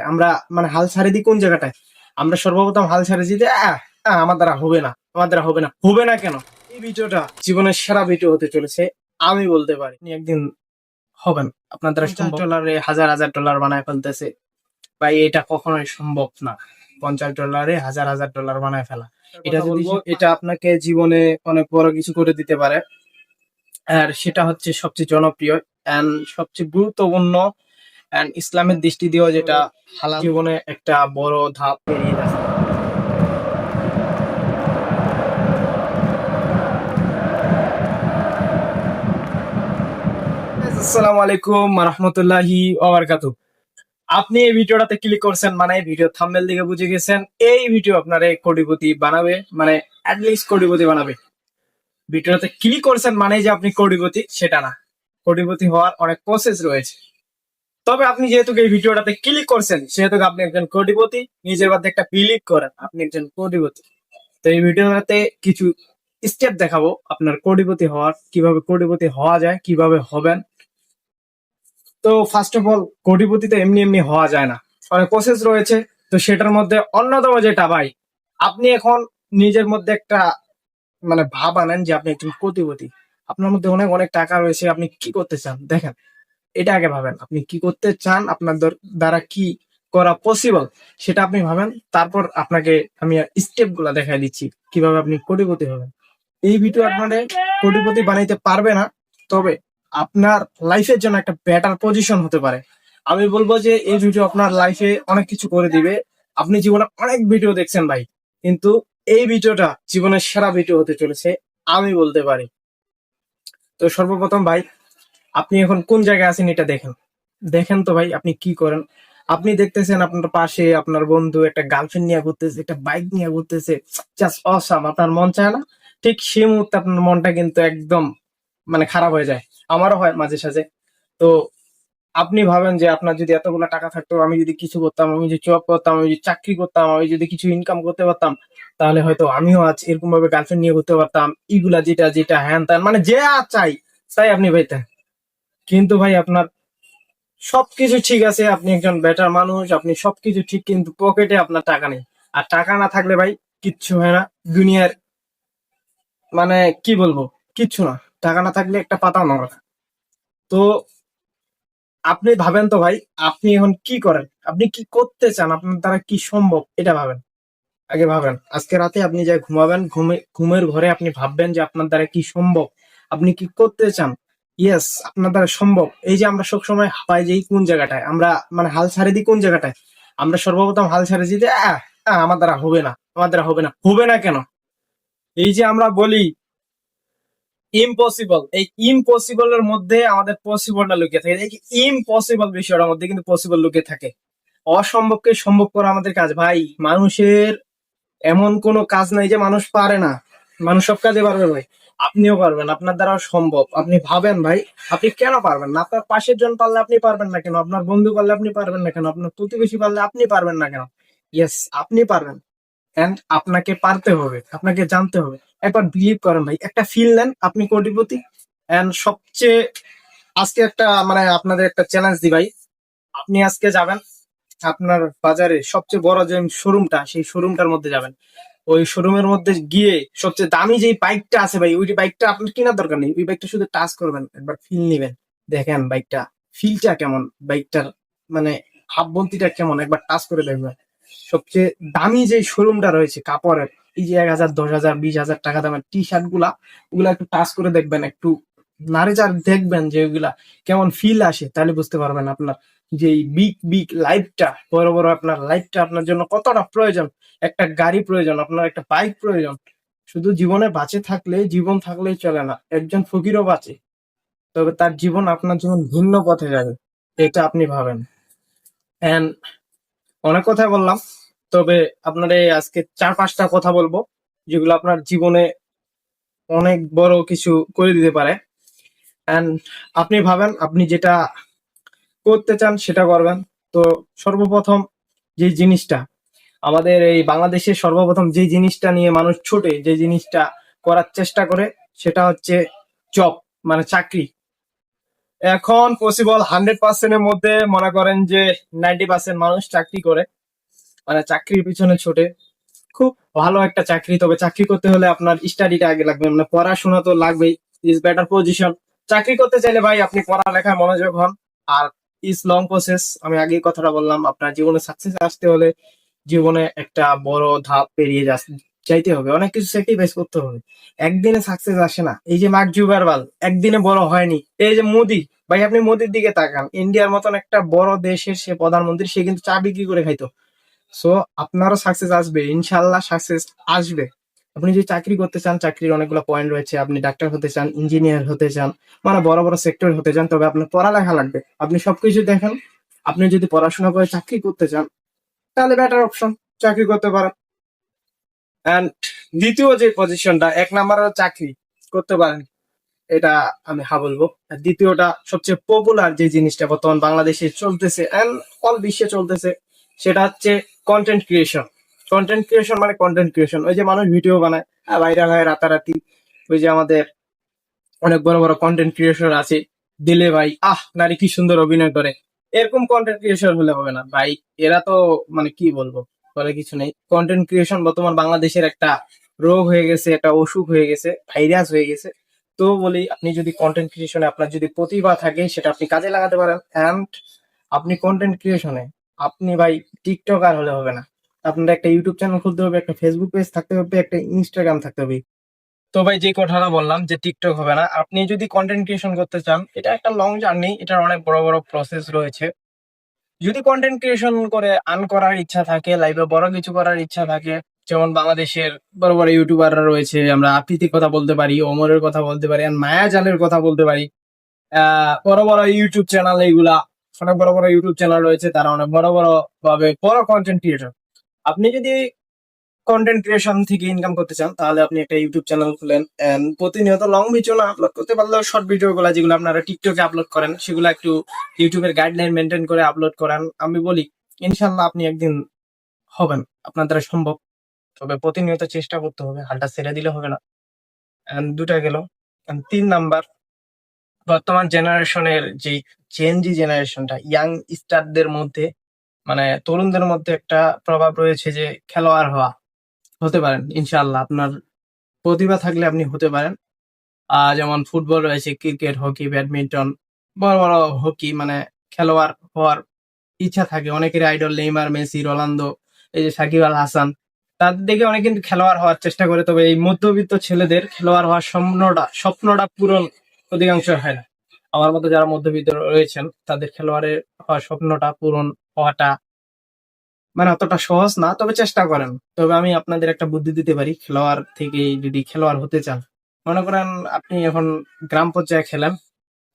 আমরা মানে হাল ছাড়ে দিই কোন জায়গাটায়? আমরা সর্বপ্রথম হাল ছাড়ে দিই যে আমার দ্বারা হবে না, আমার দ্বারা হবে না। হবে না কেন? এই ভিডিওটা জীবনের সেরা ভিডিও হতে চলেছে, আমি বলতে পারি। আপনি একদিন হবেন, আপনার দ্বারা $50 হাজার হাজার ডলার বানায় ফেলতেছে। ভাই এটা কখনোই সম্ভব না। $50 হাজার হাজার ডলার বানায় ফেলা, এটা যদি এটা আপনাকে জীবনে অনেক বড় কিছু করে দিতে পারে। আর সেটা হচ্ছে সবচেয়ে জনপ্রিয় এন্ড সবচেয়ে গুরুত্বপূর্ণ এন্ড ইসলামের দৃষ্টি দিয়েও যেটা হালাল জীবনে একটা বড় ধাপ পেরিয়ে যাচ্ছে। আসসালামু আলাইকুম রাহমাতুল্লাহি ওয়া বারাকাতুহু। আপনি এই ভিডিওটাতে ক্লিক করছেন মানে ভিডিও থাম্বনেল দিকে বুঝে গেছেন এই ভিডিও আপনারে কোটিপতি বানাবে, মানে অ্যাটলিস্ট কোটিপতি বানাবে। ভিডিওটাতে ক্লিক করছেন মানে যে আপনি কোটিপতি সেটা না, কোটিপতি হওয়ার অনেক প্রসেস রয়েছে। তবে আপনি যেহেতু এই ভিডিওটাতে ক্লিক করছেন সেহেতু আপনি একজন কোটিপতি, নিজের মধ্যে একটা বিলিভ করেন আপনি একজন কোটিপতি। তো এই ভিডিওটাতে কিছু স্টেপ দেখাবো আপনার কোটিপতি হওয়ার, কিভাবে কোটিপতি হওয়া যায়, কিভাবে হবেন। তো ফার্স্ট অফ অল, কোটিপতি তো এমনি এমনি হওয়া যায় না, অনেক প্রসেস রয়েছে। তো সেটার মধ্যে অন্যতম যেটা ভাই, আপনি এখন নিজের মধ্যে একটা মানে ভাব আনেন যে আপনি একজন কোটিপতি। আপনার মধ্যে অনেক অনেক টাকা রয়েছে, আপনি কি করতে চান দেখেন, এটা আগে ভাবেন। আপনি কি করতে চান, আপনার দ্বারা কি করা পসিবল সেটা আপনি ভাবেন। তারপর আপনাকে আমি স্টেপ গুলা দেখাই দিচ্ছি কিভাবে আপনি কোটিপতি হবেন। এই ভিডিও আপনাদের কোটিপতি বানাইতে পারবে না, তবে আপনার লাইফের জন্য একটা বেটার পজিশন হতে পারে। আমি বলবো যে এই ভিডিও আপনার লাইফে অনেক কিছু করে দিবে। আপনি জীবনে অনেক ভিডিও দেখছেন ভাই, কিন্তু এই ভিডিওটা জীবনের সেরা ভিডিও হতে চলেছে, আমি বলতে পারি। তো সর্বপ্রথম ভাই, আপনি এখন কোন জায়গায় আছেন এটা দেখেন। দেখেন তো ভাই আপনি কি করেন। আপনি দেখতেছেন আপনার পাশে আপনার বন্ধু একটা গার্লফ্রেন্ড নিয়ে ঘুরতেছে, একটা বাইক নিয়ে ঘুরতেছে, জাস্ট অসাম। আপনার মন চায় না? ঠিক সেই মুহূর্তে আপনার মনটা কিন্তু একদম মানে খারাপ হয়ে যায়। আমারও হয় মাঝে সাঝে। তো আপনি ভাবেন যে আপনার যদি এতগুলো টাকা থাকতো, আমি যদি কিছু করতাম, আমি যদি জব করতাম, আমি যদি চাকরি করতাম, আমি যদি কিছু ইনকাম করতে পারতাম, তাহলে হয়তো আমিও আজ এরকম ভাবে গার্লফ্রেন্ড নিয়ে ঘুরতে পারতাম। ইগুলা যেটা যেটা হ্যান ত্যান মানে যে চাই তাই আপনি পাইতেন। কিন্তু ভাই আপনার সবকিছু ঠিক আছে, আপনি একজন বেটার মানুষ, আপনি সবকিছু ঠিক, কিন্তু পকেটে আপনার টাকা নেই। আর টাকা না থাকলে ভাই কিচ্ছু হয় না দুনিয়ার, মানে কি বলবো, কিচ্ছু না। টাকা না থাকলে একটা পাতাও নড়ে না। তো আপনি ভাবেন তো ভাই, আপনি এখন কি করেন, আপনি কি করতে চান, আপনার দ্বারা কি সম্ভব এটা ভাবেন। আগে ভাবেন, আজকে রাতে আপনি যাই ঘুমাবেন, ঘুমের ঘরে আপনি ভাববেন যে আপনার দ্বারা কি সম্ভব, আপনি কি করতে চান। ইয়েস, আপনার দ্বারা সম্ভব। এই যে আমরা সবসময় হাঁপাই যাই কোন জায়গাটায়, আমরা মানে হাল ছাড়ে দিই কোন জায়গাটায়? আমরা সর্বপ্রথম হাল ছাড়ে দিই যে আমার দ্বারা হবে না, আমার দ্বারা হবে না। হবে না কেন? এই যে আমরা বলি ইম্পসিবল, এই ইম্পসিবল এর মধ্যে আমাদের পসিবলটা লুকিয়ে থাকে। এই ইম্পসিবল বিষয়টার মধ্যে কিন্তু পসিবল লুকিয়ে থাকে। অসম্ভবকে সম্ভব করা আমাদের কাজ ভাই। মানুষের এমন কোনো কাজ নাই যে মানুষ পারে না, মানুষ সব কাজে পারবে ভাই। আপনিও পারবেন, আপনার দ্বারাও সম্ভব। আপনি ভাবেন ভাই, আপনি কেন পারবেন না? আপনার পাশের জন পারলে আপনি পারবেন না কেন? আপনার বন্ধু পারলে আপনি পারবেন না কেন? আপনার প্রতিবেশী পারলে আপনি পারবেন না কেন? ইয়েস, আপনি পারবেন। এন্ড আপনাকে পারতে হবে, আপনাকে জানতে হবে। একবার বিলিভ করেন ভাই, একটা ফিল নেন আপনি কোটিপতি। এন্ড সবচেয়ে আজকে একটা মানে আপনাদের একটা চ্যালেঞ্জ দি ভাই। আপনি আজকে যাবেন আপনার বাজারে সবচেয়ে বড় যে শোরুমটা, সেই শোরুমটার মধ্যে যাবেন। ওই শোরুমের মধ্যে গিয়ে সবচেয়ে দামি যে বাইকটা আছে ভাই, ওই বাইকটা আপনার কেনার দরকার নেই, ওই বাইকটা শুধু টাচ করবেন, একবার ফিল নিবেন। দেখেন বাইকটা ফিলটা কেমন, বাইকটার মানে ভাববন্তিটা কেমন, একবার টাচ করে দেখবেন। সবচেয়ে দামি যে শোরুমটা রয়েছে কাপড়ের, এই যে 1,000 10,000 20,000 টাকা দামের টি শার্ট গুলা, ওগুলা একটু টাচ করে দেখবেন, একটু নাড়ে চাড়ে দেখবেন যে ওইগুলা কেমন ফিল আসে, তাহলে বুঝতে পারবেন আপনার যে বিগ বিগ লাইফটা, বড় বড় আপনার লাইফটা আপনার জন্য কতটা প্রয়োজন। একটা গাড়ি প্রয়োজন, আপনার একটা বাইক প্রয়োজন। শুধু জীবনে বাঁচে থাকলে, জীবন থাকলেই চলে না, একজন ফকিরও বাঁচে, তবে তার জীবন, আপনার জীবন ভিন্ন পথে যাবে, এটা আপনি ভাবেন। এন্ড অনেক কথা বললাম, তবে আপনার এই আজকে 4-5টা কথা বলবো যেগুলো আপনার জীবনে অনেক বড় কিছু করে দিতে পারে। এন্ড আপনি ভাবেন আপনি যেটা করতে চান সেটা করবেন। তো সর্বপ্রথম যে জিনিসটা আমাদের এই বাংলাদেশে, সর্বপ্রথম যে জিনিসটা নিয়ে মানুষ ছোটে, যে জিনিসটা করার চেষ্টা করে, সেটা হচ্ছে জব, মানে চাকরি। এখন পসিবল 100% এর মধ্যে মনে করেন যে 90% মানুষ চাকরি করে, মানে চাকরির পিছনে ছোটে। খুব ভালো একটা চাকরি, তবে চাকরি করতে হলে আপনার স্টাডিটা আগে লাগবে, মানে পড়াশোনা তো লাগবেই। Is better position. চাকরি করতে চাইলে ভাই আপনি পড়ালেখায় মনোযোগ হন। আর ইজ লং প্রসেস, আমি আগেই কথাটা বললাম, আপনার জীবনে সাকসেস আসতে হলে জীবনে একটা বড় ধাপ পেরিয়ে যাইতে হবে, অনেক কিছু স্যাক্রিফাইস করতে হবে। একদিনে সাকসেস আসে না। এই যে মার্ক জুকারবার্গ একদিনে বড় হয়নি। এই যে মোদি ভাই, আপনি মোদির দিকে তাকান, ইন্ডিয়ার মতন একটা বড় দেশের সে প্রধানমন্ত্রী, সে কিন্তু চা বিক্রি করে খাইতো। সো আপনারও সাকসেস আসবে, ইনশাল্লাহ সাকসেস আসবে। আপনি যদি চাকরি করতে চান, চাকরির অনেকগুলো পয়েন্ট রয়েছে। আপনি ডাক্তার হতে চান, ইঞ্জিনিয়ার হতে চান, মানে বড় বড় সেক্টর হতে চান, তবে আপনার পড়ালেখা লাগবে। আপনি সবকিছু দেখেন, আপনি যদি পড়াশোনা করে চাকরি করতে চান তাহলে বেটার অপশন, চাকরি করতে পারেন। অ্যান্ড দ্বিতীয় যে পজিশনটা, এক নাম্বারের চাকরি করতে পারেন, এটা আমি হ্যাঁ বলবো। আর দ্বিতীয়টা সবচেয়ে পপুলার যে জিনিসটা বর্তমান বাংলাদেশে চলতেছে এন্ড অল বিশ্বে চলতেছে, সেটা হচ্ছে কন্টেন্ট ক্রিয়েশন। কন্টেন্ট ক্রিয়েশন মানে কন্টেন্ট ক্রিয়েশন, ওই যে মানুষ ভিডিও বানায় ভাইরাল হয় রাতারাতি। ওই যে আমাদের অনেক বড় বড় কন্টেন্ট ক্রিয়েটর আছে, দিলে ভাই নারী কি সুন্দর অভিনয় করে, এরকম কন্টেন্ট ক্রিয়েশন হলে হবে না ভাই। এরা তো মানে কি বলবো, বলে কিছু নেই। কন্টেন্ট ক্রিয়েশন বর্তমান বাংলাদেশের একটা রোগ হয়ে গেছে, একটা অসুখ হয়ে গেছে, ভাইরাস হয়ে গেছে। তো বলি, আপনি যদি কন্টেন্ট ক্রিয়েশনে আপনার যদি প্রতিভা থাকে, সেটা আপনি কাজে লাগাতে পারেন। অ্যান্ড আপনি কন্টেন্ট ক্রিয়েশনে আপনি ভাই টিকটকার হলে হবে না। আপনার একটা ইউটিউব চ্যানেল খুলতে হবে, একটা ফেসবুক পেজ থাকতে হবে, একটা ইনস্টাগ্রাম থাকতে হবে। তো ভাই যে কথাটা বললাম যে টিকটক হবে না, আপনি যদি কন্টেন্ট ক্রিয়েশন করতে চান, এটা একটা লং জার্নি, এটার অনেক বড় বড় প্রসেস রয়েছে। যদি কন্টেন্ট ক্রিয়েশন করে আর্ন করার ইচ্ছা থাকে, লাইভে বড় কিছু করার ইচ্ছা থাকে, যেমন বাংলাদেশের বড় বড় ইউটিউবাররা রয়েছে, আমরা আপ্রীতির কথা বলতে পারি, ওমরের কথা বলতে পারি, আর মায়াজালের কথা বলতে পারি। বড় বড় ইউটিউব চ্যানেল, এইগুলা অনেক বড় বড় ইউটিউব চ্যানেল রয়েছে, তারা অনেক বড় বড় ভাবে বড় কন্টেন্ট ক্রিয়েটর। আপনি যদি কন্টেন্ট ক্রিয়েশন থেকে ইনকাম করতে চান, তাহলে আপনি একটা ইউটিউব চ্যানেল খুলেন এন্ড প্রতিনিয়ত লং ভিডিও না আপলোড করতে পারলেও শর্ট ভিডিও গুলা যেগুলো আপনারা টিকটকে আপলোড করেন, সেগুলো একটু ইউটিউবের গাইডলাইন মেনটেন করে আপলোড করেন। আমি বলি ইনশাল্লাহ আপনি একদিন হবেন, আপনার দ্বারা সম্ভব। তবে প্রতিনিয়ত চেষ্টা করতে হবে, হালটা ছেড়ে দিলে হবে না। এন্ড দুটা গেল। And 3 নাম্বার, বর্তমান জেনারেশনের যে জেনজি জেনারেশনটা, ইয়াং স্টারদের মধ্যে, মানে তরুণদের মধ্যে একটা প্রভাব রয়েছে যে খেলোয়াড় হওয়া। হতে পারেন ইনশাআল্লাহ, আপনার প্রতিভা থাকলে আপনি হতে পারেন। যেমন ফুটবল রয়েছে, ক্রিকেট, হকি, ব্যাডমিন্টন, বড় বড় হকি, মানে খেলোয়াড় হওয়ার ইচ্ছা থাকে অনেকের। আইডল নেইমার, মেসি, রোনালদো, এই যে সাকিব আল হাসান, তাদের দেখে অনেকে কিন্তু খেলোয়াড় হওয়ার চেষ্টা করে। তবে এই মধ্যবিত্ত ছেলেদের খেলোয়াড় হওয়ার স্বপ্নটা পূরণ অধিকাংশ হয় না। আমার মতো যারা মধ্যবিত্ত রয়েছেন, তাদের খেলোয়াড়ের হওয়ার স্বপ্নটা পূরণ হওয়াটা মানে অতটা সহজ না, তবে চেষ্টা করেন। তবে আমি আপনাদের একটা বুদ্ধি দিতে পারি, খেলোয়াড় থেকে যদি খেলোয়াড় হতে চান, মনে করেন আপনি এখন গ্রাম পর্যায়ে খেলেন,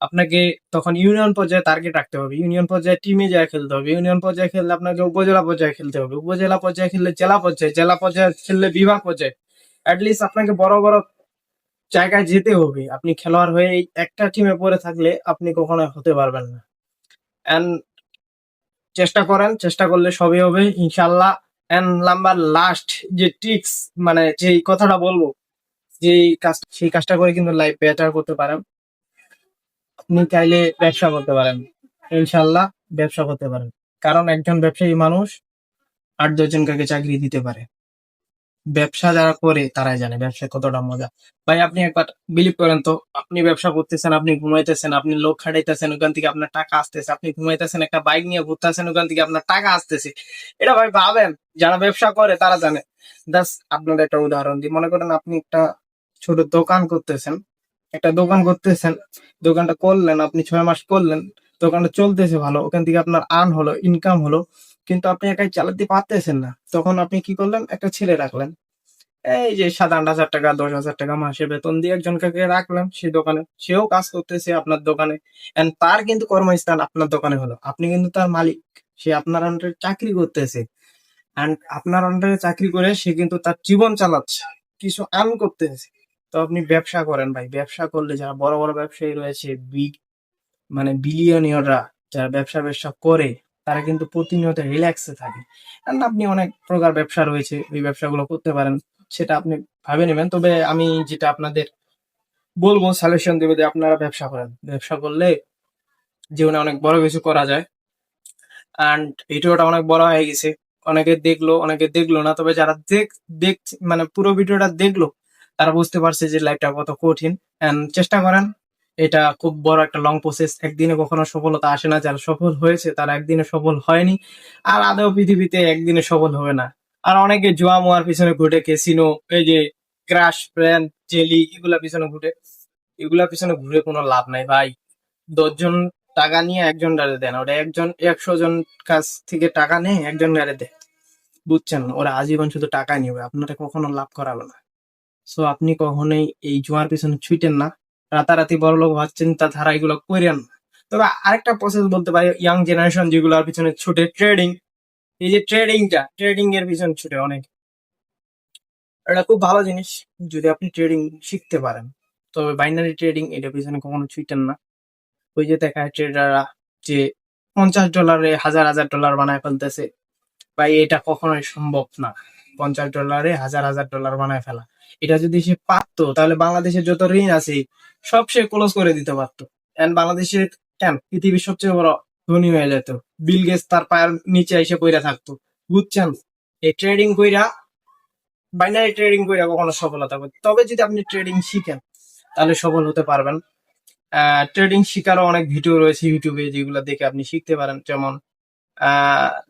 আপনাকে তখন ইউনিয়ন পর্যায়ে টার্গেট রাখতে হবে, ইউনিয়ন পর্যায়ে টিমে যায় খেলতে হবে, ইউনিয়ন পর্যায়ে খেললে আপনাকে উপজেলা পর্যায়ে খেলতে হবে, উপজেলা পর্যায়ে খেললে জেলা পর্যায়ে, জেলা পর্যায়ে খেললে বিভাগ পর্যায়ে। অ্যাটলিস্ট আপনাকে বড় বড় জায়গায় যেতে হবে। আপনি খেলোয়াড় হয়ে এই একটা টিমে পড়ে থাকলে আপনি কখনো হতে পারবেন না। এন্ড চেষ্টা করেন, চেষ্টা করলে সবই হবে ইনশাল্লাহ। এন্ড নাম্বার লাস্ট যে ট্রিক্স, মানে যেই কথাটা বলবো, সেই কাজটা করে কিন্তু লাইফ বেটার করতে পারেন। আপনি চাইলে ব্যবসা করতে পারেন, ইনশাল্লাহ ব্যবসা করতে পারেন। কারণ একজন ব্যবসায়ী মানুষ 8-10 জনকে চাকরি দিতে পারে। ব্যবসা যারা করে তারাই জানে ব্যবসা কতটা মজা। ভাই আপনি একবার বিলিভ করেন তো, আপনি ব্যবসা করতেছেন, আপনি ঘুমাইতেছেন, আপনি লোক খাটাইতেছেন, ওখান থেকে আপনার টাকা আসতেছে, আপনি ঘুমাইতেছেন, একটা বাইক নিয়ে ঘুরতেছেন, ওখান থেকে আপনার টাকা আসতেছে। এটা ভাই ভাবেন, যারা ব্যবসা করে তারা জানে। দাস আপনার একটা উদাহরণ দিই, মনে করেন আপনি একটা ছোট দোকান করতেছেন, দোকানটা করলেন, আপনি 6 মাস করলেন, দোকানটা চলতেছে ভালো, ওখান থেকে আপনার আর্ন হলো, ইনকাম হলো, কিন্তু আপনি একাই চালাতে পারতেছেন না। তখন আপনি কি করলেন, একটা ছেলে রাখলেন, এই যে 7-8 হাজার টাকা, 10 হাজার টাকা মাসে বেতন দিয়ে একজনকে রাখলাম সেই দোকানে, সেও কাজ করতেছে আপনার দোকানে। এন্ড তার কিন্তু কর্মস্থান আপনার দোকানে হলো, আপনি কিন্তু তার মালিক। সে আপনার আন্ডারে চাকরি করতেছে, এন্ড আপনার আন্ডারে চাকরি করে সে কিন্তু তার জীবন চালাচ্ছে, কিছু আর্ন করতেছে। তো আপনি ব্যবসা করেন ভাই, ব্যবসা করলে যারা বড় বড় ব্যবসায়ী রয়েছে, মানে বিলিয়নিয়ররা, যারা ব্যবসা করে, তারা কিন্তু প্রতিনিয়ত রিল্যাক্সে থাকে। কারণ আপনি অনেক প্রকার ব্যবসা রয়েছে, ওই ব্যবসাগুলো করতে পারেন, সেটা আপনি ভাবে নেবেন। তবে আমি যেটা আপনাদের বলবো, সাজেশন দেবো যে আপনারা ব্যবসা করেন। ব্যবসা করলে জীবনে অনেক বড় কিছু করা যায়। অ্যান্ড ভিডিওটা অনেক বড় হয়ে গেছে, অনেকে দেখলো অনেকে দেখলো না, তবে যারা দেখ মানে পুরো ভিডিওটা দেখলো তারা বুঝতে পারছে যে লাইফটা কত কঠিন। অ্যান্ড চেষ্টা করেন, এটা খুব বড় একটা লং প্রসেস, একদিনে কখনো সফলতা আসে না। যারা সফল হয়েছে তারা একদিনে সফল হয়নি, আর আদৌ পৃথিবীতে একদিনে সফল হবে না। আর অনেকে জুয়া মুয়ার পিছনে ঘুরে, ক্যাসিনো, এই যে ক্রাশ ব্র্যান্ড জেলি, এগুলা পিছনে ঘুরে, এগুলা পিছনে ঘুরে কোনো লাভ নাই ভাই। 10 জন টাকা নিয়ে একজন ডারে দেন, ওটা একজন 100 জন কাছ থেকে টাকা নেয় একজন ডারে দেয়, বুঝছেন? ওরা আজীবন শুধু টাকা নিবে, আপনারা কখনো লাভ করাবে না। সো আপনি কখনোই এই জুয়ার পিছনে ছুটেন না, রাতারাতি বড়লোক হওয়ার চিন্তাধারা এগুলো করেন না। তবে আরেকটা প্রসেস বলতে পারি, ইয়াং জেনারেশন যেগুলোর পিছনে ছুটে, ট্রেডিং, এই যে ট্রেডিং এর পিছনে ছুটে অনেক, এটা খুব ভালো জিনিস যদি আপনি ট্রেডিং শিখতে পারেন। তবে বাইনারি ট্রেডিং এটার পিছনে কখনো ছুটেন না। ওই যে দেখায় ট্রেডাররা যে $50 হাজার হাজার ডলার বানায় ফেলতেছে, ভাই এটা কখনোই সম্ভব না। $50 হাজার হাজার ডলার বানায় ফেলা, এটা যদি সে পারতো তাহলে বাংলাদেশের যত ঋণ আছে সব সে ক্লোজ করে দিতে পারতো। এন্ড বাংলাদেশের কেন পৃথিবীর সবচেয়ে বড় ধনী হয়ে যেত, বিল গেটস তার পায়ের নিচে এসে পইরা থাকতো, বুঝছেন? এই ট্রেডিং কইরা, বাইনারি ট্রেডিং কইরা কখনো সফলতা পাবে। তবে যদি আপনি ট্রেডিং শিখেন তাহলে সফল হতে পারবেন। ট্রেডিং শিকারও অনেক ভিডিও রয়েছে ইউটিউবে, যেগুলো দেখে আপনি শিখতে পারেন। যেমন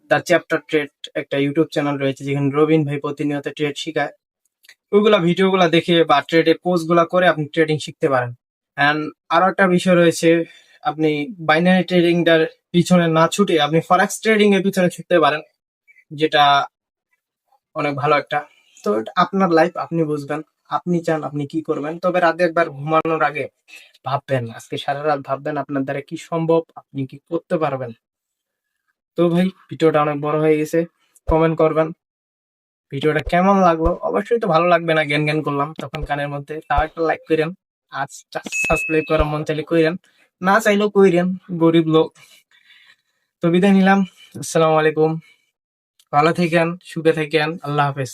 দ্য চ্যাপ্টার ট্রেড একটা ইউটিউব চ্যানেল রয়েছে, যেখানে রবিন ভাই প্রতিনিয়ত ট্রেড শিখায়। ওইগুলা ভিডিওগুলা দেখে বা ট্রেডের পোস্ট গুলা করে আপনি ট্রেডিং শিখতে পারেন। অ্যান্ড আরো একটা বিষয় রয়েছে, আপনি বাইনারি ট্রেডিংটার পিছনে না ছুটে আপনি ফরেক্স ট্রেডিং এর পিছনে ছুটতে পারেন, যেটা অনেক ভালো একটা। তো এটা আপনার লাইফ, আপনি বুঝবেন, আপনি চান আপনি কি করবেন। তবে রাতে একবার ঘুমানোর আগে ভাববেন, আজকে সারা রাত ভাববেন আপনার দ্বারা কি সম্ভব, আপনি কি করতে পারবেন। তো ভাই ভিডিওটা অনেক বড় হয়ে গেছে, কমেন্ট করবেন ভিডিওটা কেমন লাগলো। অবশ্যই তো ভালো লাগবে না, জ্ঞান জ্ঞান করলাম তখন কানের মধ্যে, তাও একটা লাইক করেন। আজ সাবস্ক্রাইব করার মন চাইলে কইরেন, না চাইলেও কইরেন, গরিব লোক। তো বিদায় নিলাম, আসসালামু আলাইকুম, ভালো থাকেন, সুখে থাকেন, আল্লাহ হাফেজ।